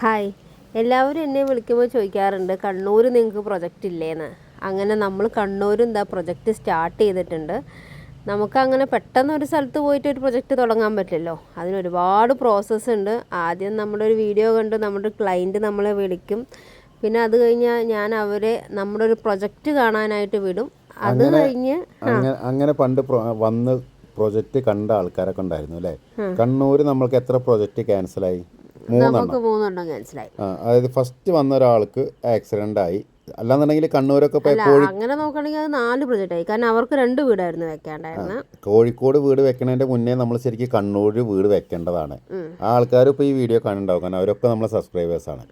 Hi, എല്ലാവരും എന്നെ വിളിക്കുമ്പോൾ ചോദിക്കാറുണ്ട് കണ്ണൂർ നിങ്ങൾക്ക് പ്രൊജക്റ്റ് ഇല്ലേന്ന്. അങ്ങനെ നമ്മൾ കണ്ണൂർ പ്രൊജക്റ്റ് സ്റ്റാർട്ട് ചെയ്തിട്ടുണ്ട്. നമുക്കങ്ങനെ പെട്ടെന്ന് ഒരു സ്ഥലത്ത് പോയിട്ട് ഒരു പ്രൊജക്റ്റ് തുടങ്ങാൻ പറ്റില്ലല്ലോ. അതിനൊരുപാട് പ്രോസസ്സ് ഉണ്ട്. ആദ്യം നമ്മുടെ ഒരു വീഡിയോ കണ്ട് നമ്മുടെ ക്ലയൻറ്റ് നമ്മളെ വിളിക്കും. പിന്നെ അത് കഴിഞ്ഞാൽ ഞാൻ അവരെ നമ്മുടെ ഒരു പ്രൊജക്റ്റ് കാണാനായിട്ട് വിടും. അത് കഴിഞ്ഞ് അങ്ങനെ പണ്ട് വന്ന് പ്രൊജക്റ്റ് കണ്ട ആൾക്കാരൊക്കെ ഉണ്ടായിരുന്നു അല്ലേ? കണ്ണൂർ നമ്മൾക്ക് എത്ര പ്രൊജക്റ്റ് ക്യാൻസലായി? മൂന്നെണ്ണം ക്യാൻസലായി. അതായത് ഫസ്റ്റ് വന്ന ഒരാൾക്ക് ആക്സിഡന്റ് ആയി. അല്ലാന്നുണ്ടെങ്കിൽ കണ്ണൂരൊക്കെ അങ്ങനെ നോക്കുകയാണെങ്കിൽ അത് 4 പ്രൊജക്റ്റ് ആയി. കാരണം അവർക്ക് 2 വീടായിരുന്നു വെക്കേണ്ടായിരുന്നത്. കോഴിക്കോട് വീട് വെക്കണതിന്റെ മുന്നേ നമ്മൾ ശരിക്കും കണ്ണൂർ വീട് വെക്കേണ്ടതാണ്. ആ ആൾക്കാർ ഇപ്പോൾ ഈ വീഡിയോ കാണുന്നുണ്ടാവും, കാരണം അവരൊക്കെ നമ്മളെ സബ്സ്ക്രൈബേഴ്സാണ്.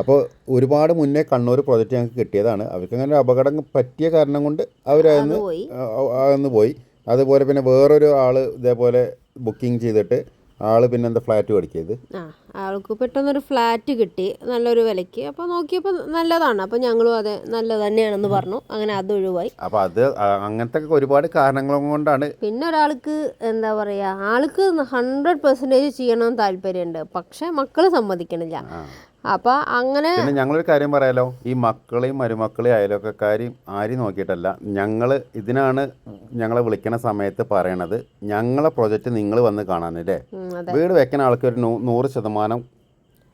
അപ്പോൾ ഒരുപാട് മുന്നേ കണ്ണൂർ പ്രൊജക്റ്റ് ഞങ്ങൾക്ക് കിട്ടിയതാണ്. അവർക്ക് അങ്ങനെ ഒരു അപകടം പറ്റിയ കാരണം കൊണ്ട് അവരന്ന് പോയി. അതുപോലെ പിന്നെ വേറൊരു ആൾ ഇതേപോലെ ബുക്കിംഗ് ചെയ്തിട്ട് ആള് പിന്നെ എന്താ ഫ്ലാറ്റ് പഠിക്കിയത്, ആൾക്ക് പെട്ടെന്നൊരു ഫ്ലാറ്റ് കിട്ടി നല്ലൊരു വിലയ്ക്ക്. അപ്പോൾ നോക്കിയപ്പോൾ നല്ലതാണ്. അപ്പോൾ ഞങ്ങളും അതെ നല്ലത് തന്നെയാണെന്ന് പറഞ്ഞു. അങ്ങനെ അത് ഒഴിവായി. അപ്പോൾ അത് അങ്ങനത്തെ ഒരുപാട് കാരണങ്ങൾ കൊണ്ടാണ്. പിന്നെ ഒരാൾക്ക് എന്താ പറയുക, ആൾക്ക് 100% ചെയ്യണമെന്ന് താല്പര്യമുണ്ട്, പക്ഷെ മക്കൾ സമ്മതിക്കണില്ല. അപ്പോൾ അങ്ങനെ പിന്നെ ഞങ്ങളൊരു കാര്യം പറയാലോ, ഈ മക്കളെയും മരുമക്കളെയും അയൽവക്കക്കാരെയും ആരെയും നോക്കിയിട്ടല്ല, ഇതിനാണ് ഞങ്ങളെ വിളിക്കണ സമയത്ത് പറയണത് ഞങ്ങളെ പ്രൊജക്റ്റ് നിങ്ങൾ വന്ന് കാണാനല്ലേ. വീട് വെക്കുന്ന ആൾക്ക് ഒരു 100%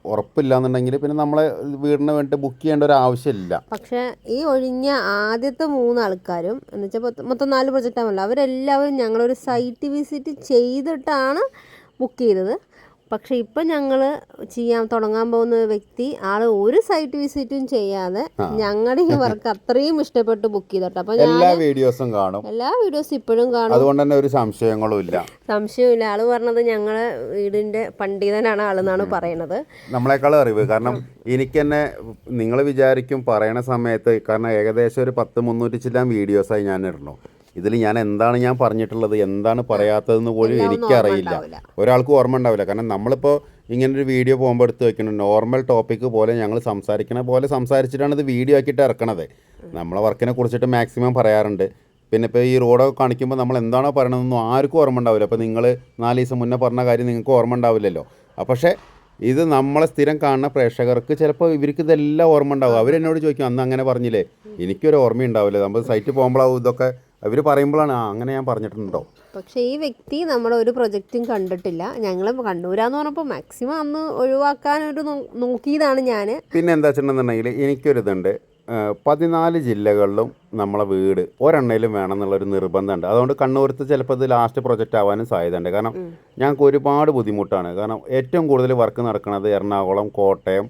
ഉറപ്പില്ലാന്നുണ്ടെങ്കിൽ പിന്നെ നമ്മളെ വീടിന് വേണ്ടി ബുക്ക് ചെയ്യേണ്ട ഒരു ആവശ്യമില്ല. പക്ഷേ ഈ ഒഴിഞ്ഞ ആദ്യത്തെ 3 ആൾക്കാരും എന്ന് വെച്ചാൽ മൊത്തം 4 പ്രൊജക്റ്റാണല്ലോ, അവരെല്ലാവരും ഞങ്ങളൊരു സൈറ്റ് വിസിറ്റ് ചെയ്തിട്ടാണ് ബുക്ക് ചെയ്തത്. പക്ഷേ ഇപ്പം ഞങ്ങൾ തുടങ്ങാൻ പോകുന്ന വ്യക്തി ഒരു സൈറ്റ് വിസിറ്റും ചെയ്യാതെ ഞങ്ങളുടെ ഈ വർക്ക് അത്രയും ഇഷ്ടപ്പെട്ട് ബുക്ക് ചെയ്തോട്ടെ. അപ്പോൾ എല്ലാ വീഡിയോസും കാണും, എല്ലാ വീഡിയോസും ഇപ്പോഴും കാണും. അതുകൊണ്ട് തന്നെ ഒരു സംശയമില്ല. ആള് പറഞ്ഞത് ഞങ്ങളെ വീടിന്റെ പണ്ഡിതനാണ് ആളെന്നാണ് പറയണത്. നമ്മളെക്കാളും അറിവ്. കാരണം എനിക്ക് തന്നെ നിങ്ങൾ വിചാരിക്കും പറയണ സമയത്ത്, കാരണം ഏകദേശം ഒരു 300 ചില്ലാൻ വീഡിയോസായി ഞാൻ ഇടണോ. ഇതിൽ ഞാൻ എന്താണ് ഞാൻ പറഞ്ഞിട്ടുള്ളത്, എന്താണ് പറയാത്തതെന്ന് പോലും എനിക്കറിയില്ല. ഒരാൾക്കും ഓർമ്മ ഉണ്ടാവില്ല. കാരണം നമ്മളിപ്പോൾ ഇങ്ങനൊരു വീഡിയോ പോകുമ്പോൾ എടുത്ത് വെക്കണം, നോർമൽ ടോപ്പിക്ക് പോലെ ഞങ്ങൾ സംസാരിക്കണ പോലെ സംസാരിച്ചിട്ടാണ് ഇത് വീഡിയോ ആക്കിയിട്ട് ഇറക്കണത്. നമ്മളെ വർക്കിനെ കുറിച്ചിട്ട് മാക്സിമം പറയാറുണ്ട്. പിന്നെ ഇപ്പോൾ ഈ റോഡൊക്കെ കാണിക്കുമ്പോൾ നമ്മൾ എന്താണോ പറയണതെന്നൊന്നും ആർക്കും ഓർമ്മ ഉണ്ടാവില്ല. അപ്പോൾ നിങ്ങൾ 4 ദിവസം മുന്നേ പറഞ്ഞ കാര്യം നിങ്ങൾക്ക് ഓർമ്മ ഉണ്ടാവില്ലല്ലോ. പക്ഷേ ഇത് നമ്മളെ സ്ഥിരം കാണുന്ന പ്രേക്ഷകർക്ക് ചിലപ്പോൾ ഇവർക്ക് ഇതെല്ലാം ഓർമ്മ ഉണ്ടാവും. അവരെന്നോട് ചോദിക്കും അന്ന് അങ്ങനെ പറഞ്ഞില്ലേ, എനിക്കൊരു ഓർമ്മ ഉണ്ടാവില്ല. നമ്മൾ സൈറ്റ് പോകുമ്പോഴാവും ഇതൊക്കെ അവർ പറയുമ്പോഴാണ് അങ്ങനെ ഞാൻ പറഞ്ഞിട്ടുണ്ടോ. പക്ഷേ ഈ വ്യക്തി നമ്മുടെ ഒരു പ്രൊജക്റ്റും കണ്ടിട്ടില്ല. ഞങ്ങൾ കണ്ണൂരാന്ന് പറഞ്ഞപ്പോൾ മാക്സിമം അന്ന് ഒഴിവാക്കാനൊരു നോക്കിയതാണ് ഞാൻ. പിന്നെ എന്താ വെച്ചിട്ടുണ്ടെന്നുണ്ടെങ്കിൽ എനിക്കൊരിതുണ്ട്, 14 ജില്ലകളിലും നമ്മളെ വീട് ഒരെണ്ണയിലും വേണം എന്നുള്ളൊരു നിർബന്ധമുണ്ട്. അതുകൊണ്ട് കണ്ണൂരത്ത് ചിലപ്പോൾ ഇത് ലാസ്റ്റ് പ്രൊജക്റ്റ് ആവാനും സാധ്യതയുണ്ട്. കാരണം ഞങ്ങൾക്ക് ഒരുപാട് ബുദ്ധിമുട്ടാണ്. കാരണം ഏറ്റവും കൂടുതൽ വർക്ക് നടക്കുന്നത് എറണാകുളം, കോട്ടയം,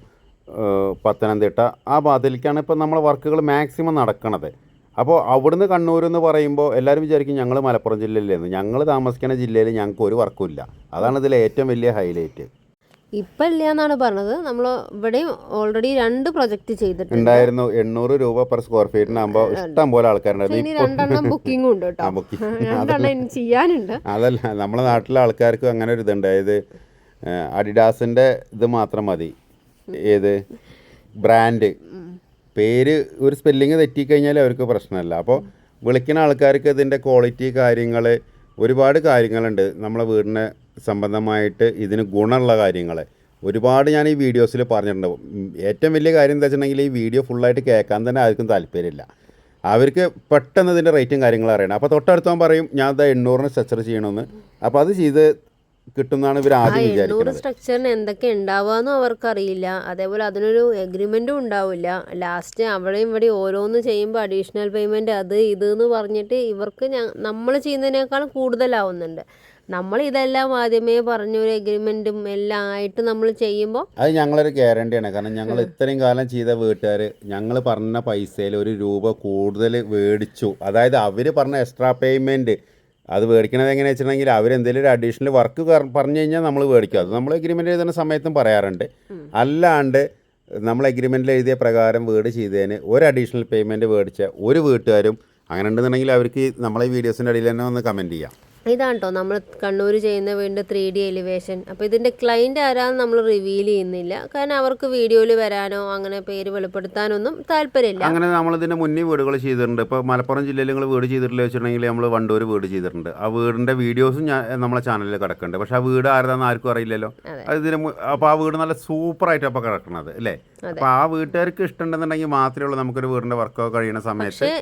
പത്തനംതിട്ട ആ ഭാഗത്തിലേക്കാണ് ഇപ്പോൾ നമ്മളെ വർക്കുകൾ മാക്സിമം നടക്കണത്. അപ്പോൾ അവിടുന്ന് കണ്ണൂർ എന്ന് പറയുമ്പോൾ എല്ലാവരും വിചാരിക്കും ഞങ്ങൾ മലപ്പുറം ജില്ലയിലെന്ന്. ഞങ്ങൾ താമസിക്കുന്ന ജില്ലയിൽ ഞങ്ങൾക്ക് ഒരു വർക്കും ഇല്ല. അതാണ് ഇതിലെ ഏറ്റവും വലിയ ഹൈലൈറ്റ്. ഇപ്പം ഇല്ല എന്നാണ് പറഞ്ഞത്. നമ്മൾ ഇവിടെയും ഓൾറെഡി 2 പ്രൊജക്റ്റ് ചെയ്തിട്ടുണ്ടായിരുന്നു. 800 രൂപ പെർ സ്ക്വയർ ഫീറ്റിനാകുമ്പോൾ ഇഷ്ടം പോലെ ആൾക്കാരുണ്ടായിരുന്നു. 2 ബുക്കിംഗ് ഉണ്ട് കേട്ടോ, ചെയ്യാനുണ്ട്. അതല്ല, നമ്മളെ നാട്ടിലെ ആൾക്കാർക്ക് അങ്ങനെ ഒരു ഇതുണ്ട്. അതായത് അഡിഡാസിൻ്റെ ഇത് മാത്രം മതി, ഏത് ബ്രാൻഡ് പേര് ഒരു സ്പെല്ലിങ് തെറ്റിക്കഴിഞ്ഞാൽ അവർക്ക് പ്രശ്നമല്ല. അപ്പോൾ വിളിക്കുന്ന ആൾക്കാർക്ക് ഇതിൻ്റെ ക്വാളിറ്റി കാര്യങ്ങൾ ഒരുപാട് കാര്യങ്ങളുണ്ട്. നമ്മളെ വീടിനെ സംബന്ധമായിട്ട് ഇതിന് ഗുണമുള്ള കാര്യങ്ങൾ ഒരുപാട് ഞാൻ ഈ വീഡിയോസിൽ പറഞ്ഞിട്ടുണ്ട്. ഏറ്റവും വലിയ കാര്യം എന്താ വെച്ചിട്ടുണ്ടെങ്കിൽ ഈ വീഡിയോ ഫുള്ളായിട്ട് കേൾക്കാൻ തന്നെ ആർക്കും താല്പര്യമില്ല. അവർക്ക് പെട്ടെന്ന് ഇതിൻ്റെ റേറ്റും കാര്യങ്ങളും അറിയണം. അപ്പോൾ തൊട്ടടുത്തവൻ പറയും ഞാൻ അത് 800 സ്ട്രക്ചർ ചെയ്യണമെന്ന്. അപ്പോൾ അത് ചെയ്ത് കിട്ടുന്നതാണ് ഇവർ ആദ്യം വിചാരിക്കുന്നത്. സ്ട്രക്ചറിന് എന്തൊക്കെ ഉണ്ടാവുകയെന്നും അവർക്കറിയില്ല. അതേപോലെ അതിനൊരു എഗ്രിമെൻറ്റും ഉണ്ടാവില്ല. ലാസ്റ്റ് അവിടെയും ഇവിടെ ഓരോന്ന് ചെയ്യുമ്പോൾ അഡീഷണൽ പേയ്മെൻറ്റ് അത് ഇതെന്ന് പറഞ്ഞിട്ട് ഇവർക്ക് നമ്മൾ ചെയ്യുന്നതിനേക്കാളും കൂടുതലാവുന്നുണ്ട്. നമ്മൾ ഇതെല്ലാം ആദ്യമേ പറഞ്ഞൊരു എഗ്രിമെൻറ്റും എല്ലാം ആയിട്ട് നമ്മൾ ചെയ്യുമ്പോൾ അത് ഞങ്ങളൊരു ഗ്യാരണ്ടിയാണ്. കാരണം ഞങ്ങൾ ഇത്രയും കാലം ചെയ്ത വീട്ടുകാർ ഞങ്ങൾ പറഞ്ഞ പൈസയിൽ 1 രൂപ കൂടുതൽ മേടിച്ചു. അതായത് അവർ പറഞ്ഞ എക്സ്ട്രാ പേയ്മെൻറ്റ് അത് മേടിക്കണത് എങ്ങനെയാണെന്ന് വെച്ചിട്ടുണ്ടെങ്കിൽ അവരെന്തെങ്കിലും ഒരു അഡീഷണൽ വർക്ക് പറഞ്ഞു കഴിഞ്ഞാൽ നമ്മൾ മേടിക്കും. അത് നമ്മൾ എഗ്രിമെൻ്റ് എഴുതുന്ന സമയത്തും പറയാറുണ്ട്. അല്ലാണ്ട് നമ്മൾ എഗ്രിമെൻറ്റിൽ എഴുതിയ പ്രകാരം വീട് ചെയ്തതിന് ഒരു അഡീഷണൽ പേയ്മെൻറ്റ് മേടിച്ച ഒരു വീട്ടുകാരും അങ്ങനെ ഉണ്ടെന്നുണ്ടെങ്കിൽ അവർക്ക് നമ്മളെ വീഡിയോസിൻ്റെ ഇടയിൽ തന്നെ ഒന്ന് കമൻറ്റ് ചെയ്യാം. ഇതാണ് കേട്ടോ നമ്മൾ കണ്ണൂർ ചെയ്യുന്ന വീണ്ടും 3D എലിവേഷൻ. അപ്പോൾ ഇതിൻ്റെ ക്ലൈൻറ്റ് ആരാന്ന് നമ്മൾ റിവീൽ ചെയ്യുന്നില്ല, കാരണം അവർക്ക് വീഡിയോയിൽ വരാനോ അങ്ങനെ പേര് വെളിപ്പെടുത്താനൊന്നും താല്പര്യമില്ല. അങ്ങനെ നമ്മളിതിൻ്റെ മുന്നേ വീടുകൾ ചെയ്തിട്ടുണ്ട്. ഇപ്പോൾ മലപ്പുറം ജില്ലയിൽ നിങ്ങൾ വീട് ചെയ്തിട്ടില്ല വെച്ചിട്ടുണ്ടെങ്കിൽ നമ്മൾ വണ്ടൂർ വീട് ചെയ്തിട്ടുണ്ട്. ആ വീടിൻ്റെ വീഡിയോസും നമ്മളെ ചാനലിൽ കിടക്കുന്നുണ്ട്. പക്ഷേ ആ വീട് ആരുതാന്ന് ആർക്കും അറിയില്ലല്ലോ. അപ്പോൾ ആ വീട് നല്ല സൂപ്പറായിട്ട് അപ്പോൾ കിടക്കുന്നത് അല്ലേ. അപ്പോൾ ആ വീട്ടുകാർക്ക് ഇഷ്ടമുണ്ടെന്നുണ്ടെങ്കിൽ മാത്രമേ ഉള്ളൂ നമുക്കൊരു വീടിൻ്റെ വർക്കൊക്കെ കഴിയുന്ന സമയത്ത്. പക്ഷേ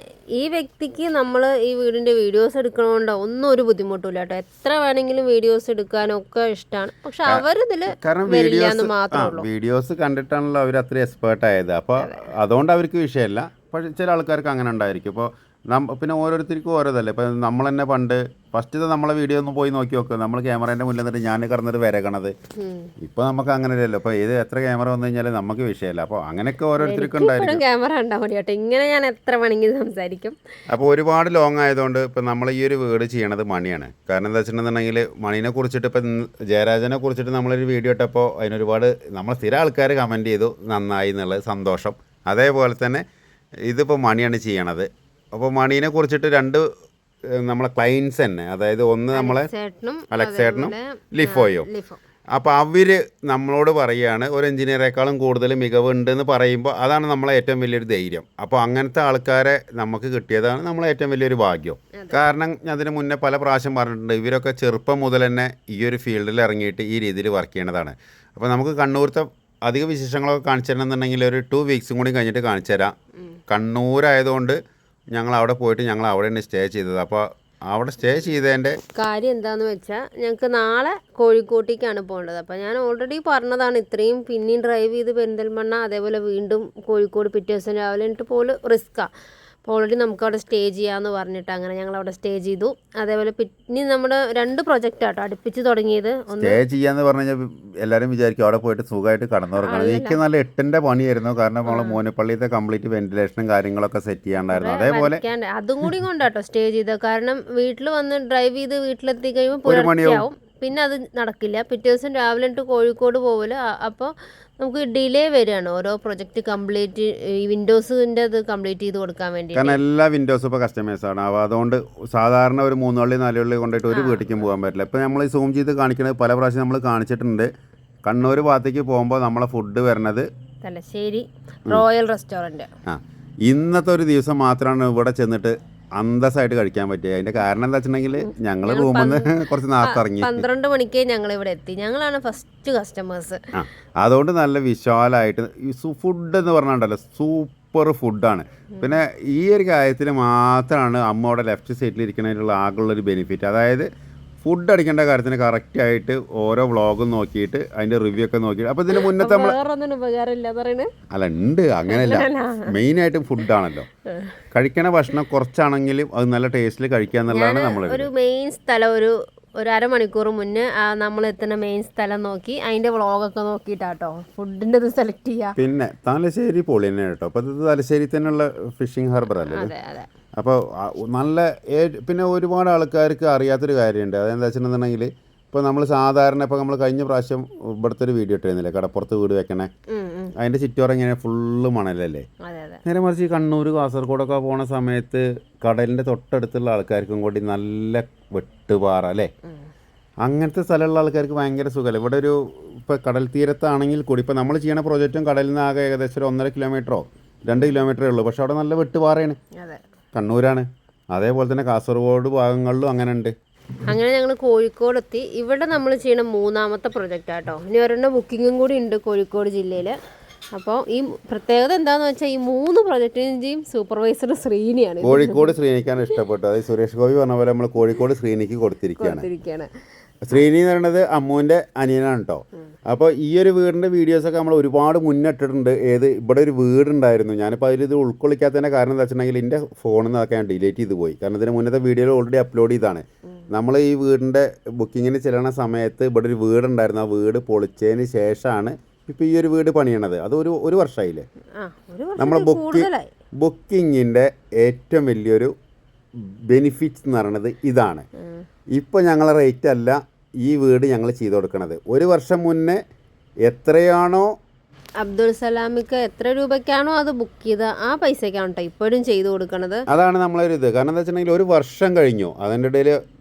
ഈ വ്യക്തിക്ക് നമ്മൾ ഈ വീടിൻ്റെ വീഡിയോസ് എടുക്കണോണ്ടോ ഒന്നും ഒരു ബുദ്ധിമുട്ടില്ല കേട്ടോ. എത്ര വേണമെങ്കിലും വീഡിയോസ് എടുക്കാനൊക്കെ ഇഷ്ടമാണ്. പക്ഷെ അവരിതിൽ വരില്ല എന്ന് മാത്രമേ ഉള്ളൂ. വീഡിയോസ് കണ്ടിട്ടാണല്ലോ അവർ അത്ര എക്സ്പേർട്ട് ആയത്. അപ്പോൾ അതുകൊണ്ട് അവർക്ക് വിഷയമല്ല. പക്ഷേ ചില ആൾക്കാർക്ക് അങ്ങനെ ഉണ്ടായിരിക്കും. ഇപ്പോൾ പിന്നെ ഓരോരുത്തർക്കും ഓരോതല്ലേ. ഇപ്പോൾ നമ്മൾ തന്നെ പണ്ട് ഫസ്റ്റ് നമ്മളെ വീഡിയോ ഒന്ന് പോയി നോക്കി നോക്കുക. നമ്മൾ ക്യാമറേൻ്റെ മുന്നിൽ നിന്നിട്ട് ഞാൻ കിടന്നിട്ട് വരകണത്. ഇപ്പോൾ നമുക്ക് അങ്ങനെ ഇല്ലല്ലോ. ഇപ്പോൾ ഇത് എത്ര ക്യാമറ വന്നു കഴിഞ്ഞാൽ നമുക്ക് വിഷയമല്ല. അപ്പോൾ അങ്ങനെയൊക്കെ ഓരോരുത്തർക്കും ഉണ്ടായിരിക്കും. ക്യാമറ ഉണ്ടാ മതി കേട്ടോ. ഇങ്ങനെ ഞാൻ എത്ര വേണമെങ്കിലും സംസാരിക്കും. അപ്പോൾ ഒരുപാട് ലോങ് ആയതുകൊണ്ട് ഇപ്പോൾ നമ്മൾ ഈ ഒരു വീട് ചെയ്യണത് മണിയാണ്. കാരണം എന്താ വെച്ചിട്ടുണ്ടെന്നുണ്ടെങ്കിൽ മണീനെ കുറിച്ചിട്ട് ഇപ്പം ജയരാജനെ കുറിച്ചിട്ട് നമ്മളൊരു വീഡിയോ ഇട്ടപ്പോൾ അതിനൊരുപാട് നമ്മൾ സ്ഥിരം ആൾക്കാർ കമൻറ്റ് ചെയ്തു നന്നായി എന്നുള്ളത് സന്തോഷം. അതേപോലെ തന്നെ ഇതിപ്പോൾ മണിയാണ് ചെയ്യണത്. അപ്പോൾ മണീനെ കുറിച്ചിട്ട് രണ്ട് നമ്മളെ ക്ലയൻസ് തന്നെ, അതായത് ഒന്ന് നമ്മളെ അലക്സേട്ടനും ലിഫോയും. അപ്പോൾ അവർ നമ്മളോട് പറയുകയാണ് ഒരു എഞ്ചിനീയറേക്കാളും കൂടുതൽ മികവുണ്ടെന്ന് പറയുമ്പോൾ അതാണ് നമ്മളെ ഏറ്റവും വലിയൊരു ധൈര്യം. അപ്പോൾ അങ്ങനത്തെ ആൾക്കാരെ നമുക്ക് കിട്ടിയതാണ് നമ്മളെ ഏറ്റവും വലിയൊരു ഭാഗ്യം. കാരണം അതിന് മുന്നേ പല പ്രാവശ്യം പറഞ്ഞിട്ടുണ്ട്, ഇവരൊക്കെ ചെറുപ്പം മുതൽ തന്നെ ഈ ഒരു ഫീൽഡിൽ ഇറങ്ങിയിട്ട് ഈ രീതിയിൽ വർക്ക് ചെയ്യണതാണ്. അപ്പോൾ നമുക്ക് കണ്ണൂരത്തെ അധിക വിശേഷങ്ങളൊക്കെ കാണിച്ചു തരണമെന്നുണ്ടെങ്കിൽ ഒരു 2 വീക്സും കൂടി കഴിഞ്ഞിട്ട് കാണിച്ചു തരാം. കണ്ണൂരായതുകൊണ്ട് ഞങ്ങൾ അവിടെ പോയിട്ട് ഞങ്ങൾ അവിടെയാണ് സ്റ്റേ ചെയ്തത്. അപ്പോൾ അവിടെ സ്റ്റേ ചെയ്തതിൻ്റെ കാര്യം എന്താണെന്ന് വെച്ചാൽ ഞങ്ങൾക്ക് നാളെ കോഴിക്കോട്ടേക്കാണ് പോകേണ്ടത്. അപ്പോൾ ഞാൻ ഓൾറെഡി പറഞ്ഞതാണ്, ഇത്രയും പിന്നെയും ഡ്രൈവ് ചെയ്ത് പെരിന്തൽമണ്ണ അതേപോലെ വീണ്ടും കോഴിക്കോട് പിറ്റേ ദിവസം രാവിലെ എന്നിട്ട് പോലും റിസ്ക്കാണ്. അപ്പോൾ ഓൾറെഡി നമുക്ക് അവിടെ സ്റ്റേ ചെയ്യാമെന്ന് പറഞ്ഞിട്ട് അങ്ങനെ ഞങ്ങൾ അവിടെ സ്റ്റേ ചെയ്തു. അതേപോലെ പിന്നെ നമ്മുടെ 2 പ്രൊജക്റ്റ് ആട്ടോ അടുപ്പിച്ച് തുടങ്ങിയത്. സ്റ്റേ ചെയ്യാന്ന് പറഞ്ഞു കഴിഞ്ഞാൽ എല്ലാവരും വിചാരിക്കും അവിടെ പോയിട്ട് സുഖമായിട്ട് കടന്നുറങ്ങണം. എനിക്ക് നല്ല 8ന്റെ പണിയായിരുന്നു. കാരണം നമ്മളെ മോനപ്പള്ളിത്തെ കംപ്ലീറ്റ് വെന്റിലേഷനും കാര്യങ്ങളൊക്കെ സെറ്റ് ചെയ്യാണ്ടായിരുന്നു. അതേപോലെ അതും കൂടി കൊണ്ടാട്ടോ സ്റ്റേ ചെയ്തത്. കാരണം വീട്ടിൽ വന്ന് ഡ്രൈവ് ചെയ്ത് വീട്ടിലെത്തി കഴിയുമ്പോൾ പുലർച്ചെയാവും. പിന്നെ അത് നടക്കില്ല. പിറ്റേ ദിവസം രാവിലെ ഇട്ട് കോഴിക്കോട് പോകല്. അപ്പോൾ നമുക്ക് ഡിലേ വരികയാണ് ഓരോ പ്രൊജക്റ്റ് കംപ്ലീറ്റ് ഈ വിൻഡോസിൻ്റെ അത് കംപ്ലീറ്റ് ചെയ്ത് കൊടുക്കാൻ വേണ്ടി. കാരണം എല്ലാ വിൻഡോസും ഇപ്പോൾ കസ്റ്റമേഴ്സാണ്. അപ്പോൾ അതുകൊണ്ട് സാധാരണ ഒരു 3 വള്ളി 4 വള്ളി കൊണ്ടിട്ട് ഒരു വീട്ടിലേക്കും പോകാൻ പറ്റില്ല. ഇപ്പോൾ നമ്മൾ സൂം ചെയ്ത് കാണിക്കുന്നത് പല പ്രാവശ്യം നമ്മൾ കാണിച്ചിട്ടുണ്ട്. കണ്ണൂർ ഭാഗത്തേക്ക് പോകുമ്പോൾ നമ്മളെ ഫുഡ് വരുന്നത് തലശ്ശേരി റോയൽ റെസ്റ്റോറൻറ്റ്. ഇന്നത്തെ ഒരു ദിവസം മാത്രമാണ് ഇവിടെ ചെന്നിട്ട് അന്തസ്സായിട്ട് കഴിക്കാൻ പറ്റിയത്. അതിന്റെ കാരണം എന്താ വെച്ചിട്ടുണ്ടെങ്കിൽ ഞങ്ങൾ റൂമിൽ നിന്ന് കുറച്ച് നേരത്തെ ഇറങ്ങി 12 മണിക്കേ ഞങ്ങൾ ഇവിടെ എത്തി. ഞങ്ങളാണ് ഫസ്റ്റ് കസ്റ്റമേഴ്സ്. അതുകൊണ്ട് നല്ല വിശാലമായിട്ട് ഫുഡ് എന്ന് പറഞ്ഞാൽ സൂപ്പർ ഫുഡാണ്. പിന്നെ ഈ ഒരു കാര്യത്തിൽ മാത്രമാണ് അമ്മ അവിടെ ലെഫ്റ്റ് സൈഡിൽ ഇരിക്കുന്നതിനുള്ള ആകെയുള്ളൊരു ബെനിഫിറ്റ്. അതായത് ഫുഡ് അടിക്കേണ്ട കാര്യത്തിന് കറക്റ്റായിട്ട് ഓരോ വ്ളോഗും നോക്കിയിട്ട് അതിൻ്റെ റിവ്യൂ ഒക്കെ നോക്കിയിട്ട്. അപ്പോൾ ഇതിന് മുന്നത്തെ നമ്മൾ അല്ല ഉണ്ട് അങ്ങനെയല്ല, മെയിനായിട്ട് ഫുഡാണല്ലോ. കഴിക്കണ ഭക്ഷണം കുറച്ചാണെങ്കിലും അത് നല്ല ടേസ്റ്റിൽ കഴിക്കുക എന്നുള്ളതാണ് നമ്മൾ ഒരു മെയിൻ സ്ഥലം ഒരു അരമണിക്കൂർ മുന്നേ നമ്മൾ എത്തുന്ന മെയിൻ സ്ഥലം നോക്കി അതിൻ്റെ വ്ളോഗൊക്കെ നോക്കിയിട്ടാട്ടോ ഫുഡിൻ്റെ ഇത് സെലക്ട് ചെയ്യുക. പിന്നെ തലശ്ശേരി പൊളി തന്നെ കേട്ടോ. അപ്പോൾ ഇത് തലശ്ശേരി തന്നെയുള്ള ഫിഷിംഗ് ഹാർബർ അല്ലേ. അപ്പോൾ നല്ല പിന്നെ ഒരുപാട് ആൾക്കാർക്ക് അറിയാത്തൊരു കാര്യമുണ്ട്. അതെന്താ വെച്ചിട്ടുണ്ടെന്നുണ്ടെങ്കിൽ ഇപ്പോൾ നമ്മൾ സാധാരണ ഇപ്പോൾ നമ്മൾ കഴിഞ്ഞ പ്രാവശ്യം ഇവിടുത്തെ ഒരു വീഡിയോ ഇട്ടിരുന്നില്ലേ കടപ്പുറത്ത് വീട് വെക്കണേ, അതിൻ്റെ ചുറ്റോറം ഇങ്ങനെ ഫുള്ള് മണലല്ലേ. നേരെ മറിച്ച് കണ്ണൂർ കാസർഗോഡൊക്കെ പോണ സമയത്ത് കടലിൻ്റെ തൊട്ടടുത്തുള്ള ആൾക്കാർക്കും കൂടി നല്ല വെട്ടുപാറ അല്ലേ. അങ്ങനത്തെ സ്ഥലമുള്ള ആൾക്കാർക്ക് ഭയങ്കര സുഖമല്ലേ. ഇവിടെ ഒരു ഇപ്പോൾ കടൽ തീരത്താണെങ്കിൽ കൂടി ഇപ്പോൾ നമ്മൾ ചെയ്യണ പ്രോജക്റ്റും കടലിൽ നിന്ന് ആകെ ഏകദേശം ഒരു 1.5 കിലോമീറ്ററോ 2 കിലോമീറ്ററേ ഉള്ളൂ. പക്ഷെ അവിടെ നല്ല വെട്ടുപാറയാണ്, കണ്ണൂരാണ്. അതേപോലെ തന്നെ കാസർഗോഡ് ഭാഗങ്ങളിലും അങ്ങനെ ഉണ്ട്. അങ്ങനെ ഞങ്ങൾ കോഴിക്കോട് എത്തി. ഇവിടെ നമ്മൾ ചെയ്യണ 3ാമത്തെ പ്രൊജക്റ്റ് ആട്ടോ. ഇനി ഒരെണ്ണം ബുക്കിങ്ങും കൂടി ഉണ്ട് കോഴിക്കോട് ജില്ലയിൽ. അപ്പോൾ ഈ പ്രത്യേകത എന്താണെന്ന് വെച്ചാൽ ഈ 3 പ്രൊജക്റ്റിൻ്റെയും സൂപ്പർവൈസർ ശ്രീനിയാണ്. കോഴിക്കോട് ശ്രീനിക്കാണ് ഇഷ്ടപ്പെട്ടത്. അതായത് സുരേഷ് ഗോപി പറഞ്ഞ പോലെ നമ്മൾ കോഴിക്കോട് ശ്രീനിക്ക് കൊടുത്തിരിക്കുകയാണ്. ശ്രീനി എന്ന് പറയുന്നത് അമ്മുവിൻ്റെ അനിയനാണ് കേട്ടോ. അപ്പോൾ ഈ ഒരു വീടിൻ്റെ വീഡിയോസൊക്കെ നമ്മൾ ഒരുപാട് മുന്നിട്ടിട്ടുണ്ട്. ഇവിടെ ഒരു വീടുണ്ടായിരുന്നു. ഞാനിപ്പോൾ അതിലിത് ഉൾക്കൊള്ളിക്കാത്തതിൻ്റെ കാരണം എന്താ വെച്ചിട്ടുണ്ടെങ്കിൽ എൻ്റെ ഫോണിൽ നിന്നൊക്കെ ഞാൻ ഡിലീറ്റ് ചെയ്ത് പോയി. കാരണം ഇതിന് മുന്നത്തെ വീഡിയോയിൽ ഓൾറെഡി അപ്ലോഡ് ചെയ്താണ്. നമ്മൾ ഈ വീടിൻ്റെ ബുക്കിങ്ങിന് ചെല്ലണ സമയത്ത് ഇവിടെ ഒരു വീടുണ്ടായിരുന്നു. ആ വീട് പൊളിച്ചതിന് ശേഷമാണ് ഇപ്പോൾ ഈ ഒരു വീട് പണിയണത്. അത് ഒരു വർഷമായില്ലേ. നമ്മൾ ബുക്കിങ്ങിൻ്റെ ഏറ്റവും വലിയൊരു ബെനിഫിറ്റ്സ് എന്ന് പറയുന്നത് ഇതാണ്. ഇപ്പോൾ ഞങ്ങളെ റേറ്റ് അല്ല ഈ വീട് ഞങ്ങൾ ചെയ്ത് കൊടുക്കണത്. 1 വർഷം മുന്നേ എത്രയാണോ അബ്ദുൾ സലാമിക്ക് എത്ര രൂപയ്ക്കാണോ അത് ബുക്ക് ചെയ്ത് ആ പൈസക്കാണ് കേട്ടോ ഇപ്പോഴും ചെയ്ത് കൊടുക്കണത്. അതാണ് നമ്മളൊരു ഇത്. കാരണം എന്താ വെച്ചിട്ടുണ്ടെങ്കിൽ 1 വർഷം കഴിഞ്ഞു. അതിൻ്റെ ഇടയിൽ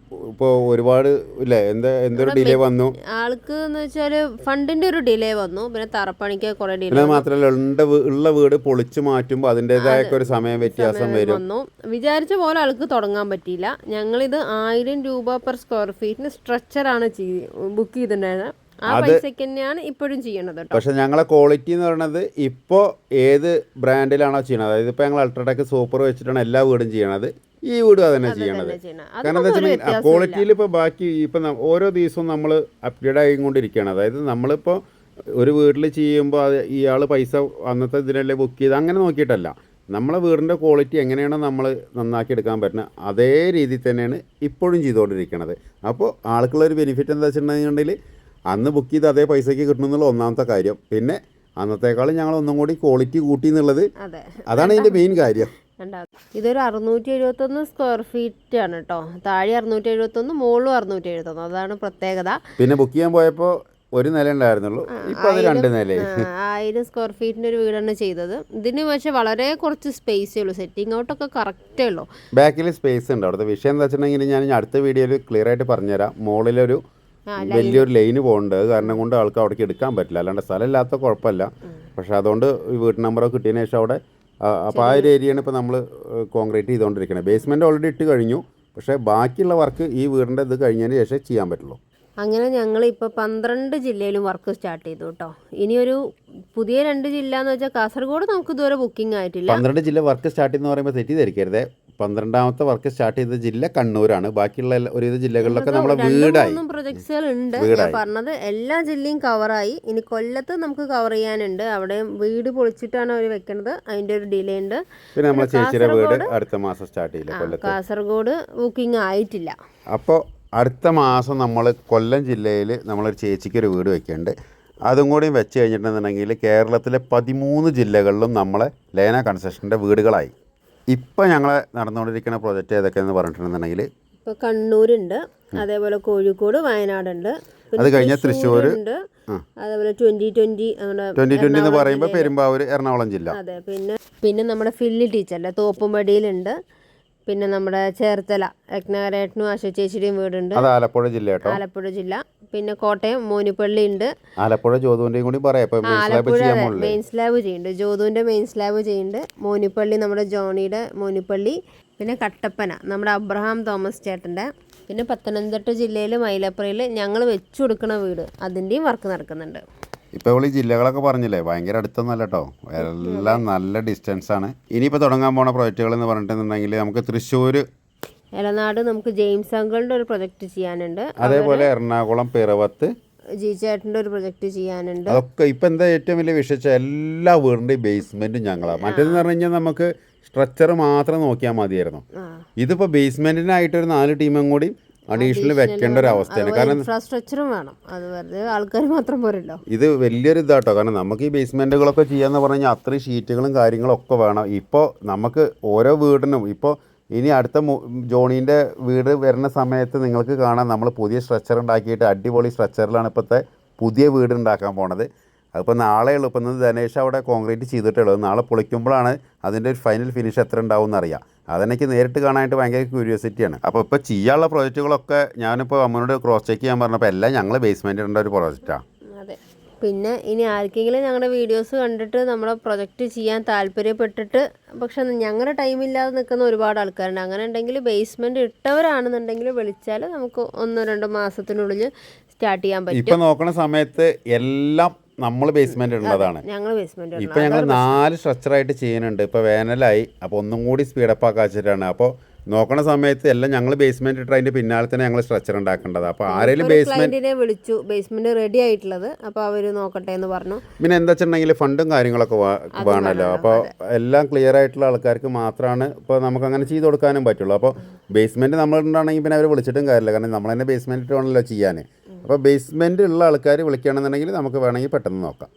ഇപ്പോൾ ഒരുപാട് ഇല്ലേ എന്തൊരു ഡിലേ വന്നു. ആൾക്ക് എന്ന് വെച്ചാൽ ഫണ്ടിന്റെ ഒരു ഡിലേ വന്നു, പിന്നെ തറപ്പണിക്ക് കുറെ ഡിലേ പിന്നെ മാത്രമല്ല ഉള്ള വീട് പൊളിച്ചു മാറ്റുമ്പോൾ അതിൻ്റെതായ ഒരു സമയം വ്യത്യാസം വന്നു. വിചാരിച്ച പോലെ ആൾക്ക് തുടങ്ങാൻ പറ്റിയില്ല. ഞങ്ങളിത് 1000 രൂപ പെർ സ്ക്വയർ ഫീറ്റിന് സ്ട്രക്ചറാണ് ബുക്ക് ചെയ്തിട്ടുണ്ടായിരുന്നത്. ആ പൈസക്ക് തന്നെയാണ് ഇപ്പോഴും ചെയ്യണത്. പക്ഷെ ഞങ്ങളെ ക്വാളിറ്റി എന്ന് പറയുന്നത് ഇപ്പോൾ ഏത് ബ്രാൻഡിലാണോ ചെയ്യണത്, അതായത് ഇപ്പോൾ ഞങ്ങൾ അൾട്രാടെക് സൂപ്പർ വെച്ചിട്ടാണ് എല്ലാ വീടും ചെയ്യണത്, ഈ വീടും അതന്നെ ചെയ്യണത്. കാരണം എന്താ വെച്ചിട്ടുണ്ടെങ്കിൽ ക്വാളിറ്റിയിൽ ഇപ്പോൾ ബാക്കി ഇപ്പം ഓരോ ദിവസവും നമ്മൾ അപ്ഗ്രേഡ് ആയിക്കൊണ്ടിരിക്കുകയാണ്. അതായത് നമ്മളിപ്പോൾ ഒരു വീട്ടിൽ ചെയ്യുമ്പോൾ അത് ഇയാൾ പൈസ അന്നത്തെ ഇതിനല്ലേ ബുക്ക് ചെയ്ത് അങ്ങനെ നോക്കിയിട്ടല്ല, നമ്മളെ വീടിൻ്റെ ക്വാളിറ്റി എങ്ങനെയാണോ നമ്മൾ നന്നാക്കി എടുക്കാൻ പറ്റുന്നത് അതേ രീതിയിൽ തന്നെയാണ് ഇപ്പോഴും ചെയ്തുകൊണ്ടിരിക്കുന്നത്. അപ്പോൾ ആൾക്കുള്ളൊരു ബെനിഫിറ്റ് എന്താ വെച്ചിട്ടുണ്ടെങ്കിൽ അന്ന് ബുക്ക് ചെയ്ത് അതേ പൈസയ്ക്ക് കിട്ടണമെന്നുള്ള ഒന്നാമത്തെ കാര്യം. പിന്നെ അന്നത്തേക്കാളും ഞങ്ങൾ ഒന്നും കൂടി ക്വാളിറ്റി കൂട്ടി എന്നുള്ളത്, അതാണ് ഇതിൻ്റെ മെയിൻ കാര്യം. ഇതൊരു 671 സ്ക്വയർ ഫീറ്റ് ആണ് കേട്ടോ. താഴെ 671, മുകളിലും 671, അതാണ് പ്രത്യേകത. പിന്നെ ബുക്ക് ചെയ്യാൻ പോയപ്പോൾ ഒരു നില ഉണ്ടായിരുന്നുള്ളൂ, ഇപ്പോൾ അത് 2 നില. 1000 സ്ക്വയർ ഫീറ്റിൻ്റെ ഒരു വീടാണ് ചെയ്തത്. ഇതിന് പക്ഷേ വളരെ കുറച്ച് സ്പേസേ ഉള്ളൂ, സെറ്റിംഗ് ഔട്ടൊക്കെ കറക്റ്റേ ഉള്ളൂ. ബാക്കിൽ സ്പേസ് ഉണ്ട്. അവിടുത്തെ വിഷയം എന്താ വെച്ചിട്ടുണ്ടെങ്കിൽ ഞാൻ അടുത്ത വീഡിയോയിൽ ക്ലിയർ ആയിട്ട് പറഞ്ഞുതരാം. മുകളിലൊരു വലിയൊരു ലൈന് പോകുന്നുണ്ട്, അത് കാരണം കൊണ്ട് ആൾക്ക് അവിടേക്ക് എടുക്കാൻ പറ്റില്ല. അല്ലാണ്ട് സ്ഥലമില്ലാത്ത കുഴപ്പമില്ല. പക്ഷേ അതുകൊണ്ട് വീട്ട് നമ്പറൊക്കെ കിട്ടിയതിന് ശേഷം അവിടെ അപ്പോൾ ആ ഒരു ഏരിയയാണ് ഇപ്പോൾ നമ്മൾ കോൺക്രീറ്റ് ചെയ്തുകൊണ്ടിരിക്കുന്നത്. ബേസ്മെൻറ്റ് ഓൾറെഡി ഇട്ട് കഴിഞ്ഞു, പക്ഷേ ബാക്കിയുള്ള വർക്ക് ഈ വീടിൻ്റെ ഇത് കഴിഞ്ഞതിന് ശേഷം ചെയ്യാൻ പറ്റുള്ളൂ. അങ്ങനെ ഞങ്ങളിപ്പോൾ 12 ജില്ലയിലും വർക്ക് സ്റ്റാർട്ട് ചെയ്തു കേട്ടോ. ഇനിയൊരു പുതിയ 2 ജില്ല എന്ന് വെച്ചാൽ കാസർഗോഡ് നമുക്ക് ഇതുവരെ ബുക്കിംഗ് ആയിട്ടില്ല. 12 ജില്ല വർക്ക് സ്റ്റാർട്ട് എന്ന് പറയുമ്പോൾ തെറ്റിദ്ധരിക്കരുത്. 12ാമത്തെ വർക്ക് സ്റ്റാർട്ട് ചെയ്ത ജില്ല കണ്ണൂരാണ്. ബാക്കിയുള്ള ഒരുവിധ ജില്ലകളിലൊക്കെ നമ്മളെ വീടായി പ്രൊജക്ട്സുകൾ ഉണ്ട്. ഞാൻ പറഞ്ഞത് എല്ലാ ജില്ലയും കവറായി. ഇനി കൊല്ലത്ത് നമുക്ക് കവർ ചെയ്യാനുണ്ട്. അവിടെ വീട് പൊളിച്ചിട്ടാണ് അവർ വെക്കുന്നത്, അതിൻ്റെ ഒരു ഡിലേ ഉണ്ട്. പിന്നെ നമ്മളെ ചേച്ചിയുടെ വീട് അടുത്ത മാസം സ്റ്റാർട്ട് ചെയ്യില്ല കൊല്ലത്ത്. കാസർഗോഡ് ബുക്കിംഗ് ആയിട്ടില്ല. അപ്പോൾ അടുത്ത മാസം നമ്മൾ കൊല്ലം ജില്ലയിൽ നമ്മളൊരു ചേച്ചിക്കൊരു വീട് വെക്കുന്നുണ്ട്. അതും കൂടി വെച്ച് കഴിഞ്ഞിട്ടുണ്ടെന്നുണ്ടെങ്കിൽ കേരളത്തിലെ 13 ജില്ലകളിലും നമ്മളെ ലേന കൺസ്ട്രക്ഷൻ്റെ വീടുകളായി. ഇപ്പം ഞങ്ങൾ നടന്നുകൊണ്ടിരിക്കുന്ന പ്രൊജക്റ്റ് ഏതൊക്കെയെന്ന് പറഞ്ഞിട്ടുണ്ടെന്നുണ്ടെങ്കിൽ ഇപ്പോൾ കണ്ണൂരുണ്ട്, അതേപോലെ കോഴിക്കോട്, വയനാടുണ്ട്, അത് കഴിഞ്ഞാൽ തൃശ്ശൂർ ഉണ്ട്, അതേപോലെ 2020 എന്ന് പറയുമ്പോൾ പെരുമ്പാവൂർ, എറണാകുളം ജില്ല. അതെ. പിന്നെ നമ്മുടെ ഫില്ലി ടീച്ചറിൻ്റെ തോപ്പുംപടിയിലുണ്ട്. പിന്നെ നമ്മുടെ ചേർത്തല രത്നാകരേട്ടനും ആശ ചേച്ചിയുടെയും വീടുണ്ട്, അത് ആലപ്പുഴ ജില്ല കേട്ടോ, ആലപ്പുഴ ജില്ല. പിന്നെ കോട്ടയം മോനിപ്പള്ളി ഉണ്ട്. ആലപ്പുഴ ജോതുവിൻ്റെയും കൂടി പറയാം. മെയിൻ സ്ലാബ് ചെയ്യുന്നുണ്ട്, ജോതുവിൻ്റെ മെയിൻ സ്ലാബ് ചെയ്യുന്നുണ്ട്. മോനിപ്പള്ളി നമ്മുടെ ജോണിയുടെ മോനിപ്പള്ളി. പിന്നെ കട്ടപ്പന നമ്മുടെ അബ്രഹാം തോമസ് ചേട്ടൻ്റെ. പിന്നെ പത്തനംതിട്ട ജില്ലയിൽ മൈലപ്പുറയിൽ ഞങ്ങൾ വെച്ചു കൊടുക്കുന്ന വീട്, അതിൻ്റെയും വർക്ക് നടക്കുന്നുണ്ട്. ഇപ്പോൾ ഈ ജില്ലകളൊക്കെ പറഞ്ഞില്ലേ, ഭയങ്കര അടുത്തൊന്നല്ല കേട്ടോ, എല്ലാം നല്ല ഡിസ്റ്റൻസാണ്. ഇനിയിപ്പോൾ തുടങ്ങാൻ പോണ പ്രോജക്റ്റുകൾ എന്ന് പറഞ്ഞിട്ടുണ്ടെങ്കിൽ നമുക്ക് തൃശ്ശൂർ എലനാട് നമുക്ക് ജെയിംസ് അങ്കിളിൻ്റെ ഒരു പ്രൊജക്റ്റ് ചെയ്യാനുണ്ട്. അതേപോലെ എറണാകുളം പിറവത്ത് ജി ചേട്ടൻ്റെ ഒരു പ്രൊജക്റ്റ് ചെയ്യാനുണ്ട്. അതൊക്കെ ഇപ്പം എന്താ ഏറ്റവും വലിയ വിഷയം, എല്ലാ വീടിൻ്റെയും ബേസ്മെൻറ്റും ഞങ്ങളാണ്. മറ്റേതെന്ന് പറഞ്ഞു കഴിഞ്ഞാൽ നമുക്ക് സ്ട്രക്ചർ മാത്രം നോക്കിയാൽ മതിയായിരുന്നു. ഇതിപ്പോൾ ബേസ്മെൻറ്റിനായിട്ടൊരു 4 ടീമും കൂടി അഡീഷണൽ വെക്കേണ്ട ഒരു അവസ്ഥയാണ്. കാരണം ഇൻഫ്രാസ്ട്രക്ചറും വേണം, അത് വെറുതെ ആൾക്കാർ മാത്രം പോരല്ലോ. ഇത് വലിയൊരു ഇതാട്ടോ. കാരണം നമുക്ക് ഈ ബേസ്മെൻറ്റുകളൊക്കെ ചെയ്യാന്ന് പറഞ്ഞു കഴിഞ്ഞാൽ അത്രയും ഷീറ്റുകളും കാര്യങ്ങളും ഒക്കെ വേണം. ഇപ്പോൾ നമുക്ക് ഓരോ വീടിനും ഇപ്പോൾ ഇനി അടുത്ത ജോണീൻ്റെ വീട് വരുന്ന സമയത്ത് നിങ്ങൾക്ക് കാണാം, നമ്മൾ പുതിയ സ്ട്രക്ചർ ഉണ്ടാക്കിയിട്ട് അടിപൊളി സ്ട്രക്ചറിലാണ് ഇപ്പോഴത്തെ പുതിയ വീട് ഉണ്ടാക്കാൻ പോണത്. അതിപ്പോൾ നാളെ ഉള്ളൂ. ഇപ്പം ഇന്ന് ധനേഷ് അവിടെ കോൺക്രീറ്റ് ചെയ്തിട്ടുള്ളത്, നാളെ പൊളിക്കുമ്പോഴാണ് അതിൻ്റെ ഒരു ഫൈനൽ ഫിനിഷ് എത്ര ഉണ്ടാവും എന്നറിയാം. അതെനിക്ക് നേരിട്ട് കാണാനായിട്ട് ഭയങ്കര ക്യൂരിയോസിറ്റിയാണ്. അപ്പോൾ ഇപ്പോൾ ചെയ്യാനുള്ള പ്രോജക്റ്റുകളൊക്കെ ഞാനിപ്പോൾ അമ്മനോട് ക്രോസ് ചെക്ക് ചെയ്യാൻ പറഞ്ഞപ്പോൾ എല്ലാം ഞങ്ങൾ ബേസ്മെൻറ്റ് ഇടേണ്ട ഒരു പ്രോജക്റ്റാണ്. അതെ. പിന്നെ ഇനി ആർക്കെങ്കിലും ഞങ്ങളുടെ വീഡിയോസ് കണ്ടിട്ട് നമ്മുടെ പ്രൊജക്റ്റ് ചെയ്യാൻ താല്പര്യപ്പെട്ടിട്ട് പക്ഷെ ഞങ്ങളുടെ ടൈമില്ലാതെ നിൽക്കുന്ന ഒരുപാട് ആൾക്കാരുണ്ട്. അങ്ങനെ ഉണ്ടെങ്കിൽ ബേസ്മെൻറ്റ് ഇട്ടവരാണെന്നുണ്ടെങ്കിൽ വിളിച്ചാൽ നമുക്ക് 1-2 മാസത്തിനുള്ളിൽ സ്റ്റാർട്ട് ചെയ്യാൻ പറ്റും. ഇപ്പം നോക്കുന്ന സമയത്ത് എല്ലാം നമ്മൾ ബേസ്മെൻറ്റ് ഉള്ളതാണ്. ഞങ്ങൾ ബേസ്മെൻറ്റ് ഇപ്പം ഞങ്ങൾ 4 സ്ട്രക്ചറായിട്ട് ചെയ്യുന്നുണ്ട്. ഇപ്പോൾ വേനലായി, അപ്പോൾ ഒന്നും കൂടി സ്പീഡപ്പ് ആക്കാൻ വെച്ചിട്ടാണ്. അപ്പോൾ നോക്കണ സമയത്ത് എല്ലാം ഞങ്ങൾ ബേസ്മെന്റ് ഇട്ട് അതിന്റെ പിന്നാലെ തന്നെ ഞങ്ങൾ സ്ട്രക്ചർ ഉണ്ടാക്കേണ്ടത്. അപ്പോൾ ആരെങ്കിലും ബേസ്മെന്റിനെ വിളിച്ചു, ബേസ്മെന്റ് റെഡി ആയിട്ടുള്ളത്, അപ്പോൾ അവർ നോക്കട്ടെ എന്ന് പറഞ്ഞു. പിന്നെ എന്താ വെച്ചിട്ടുണ്ടെങ്കിൽ ഫണ്ടും കാര്യങ്ങളൊക്കെ വേണമല്ലോ. അപ്പോൾ എല്ലാം ക്ലിയർ ആയിട്ടുള്ള ആൾക്കാർക്ക് മാത്രമാണ് ഇപ്പോൾ നമുക്ക് അങ്ങനെ ചെയ്ത് കൊടുക്കാനും പറ്റുള്ളൂ. അപ്പോൾ ബേസ്മെന്റ് നമ്മളുണ്ടാണെങ്കിൽ പിന്നെ അവർ വിളിച്ചിട്ടും കാര്യമില്ല, കാരണം നമ്മൾ തന്നെ ബേസ്മെന്റ് ഇട്ട് വേണമല്ലോ ചെയ്യാൻ. അപ്പോൾ ബേസ്മെന്റ് ഉള്ള ആൾക്കാർ വിളിക്കുകയാണെന്നുണ്ടെങ്കിൽ നമുക്ക് വേണമെങ്കിൽ പെട്ടെന്ന് നോക്കാം.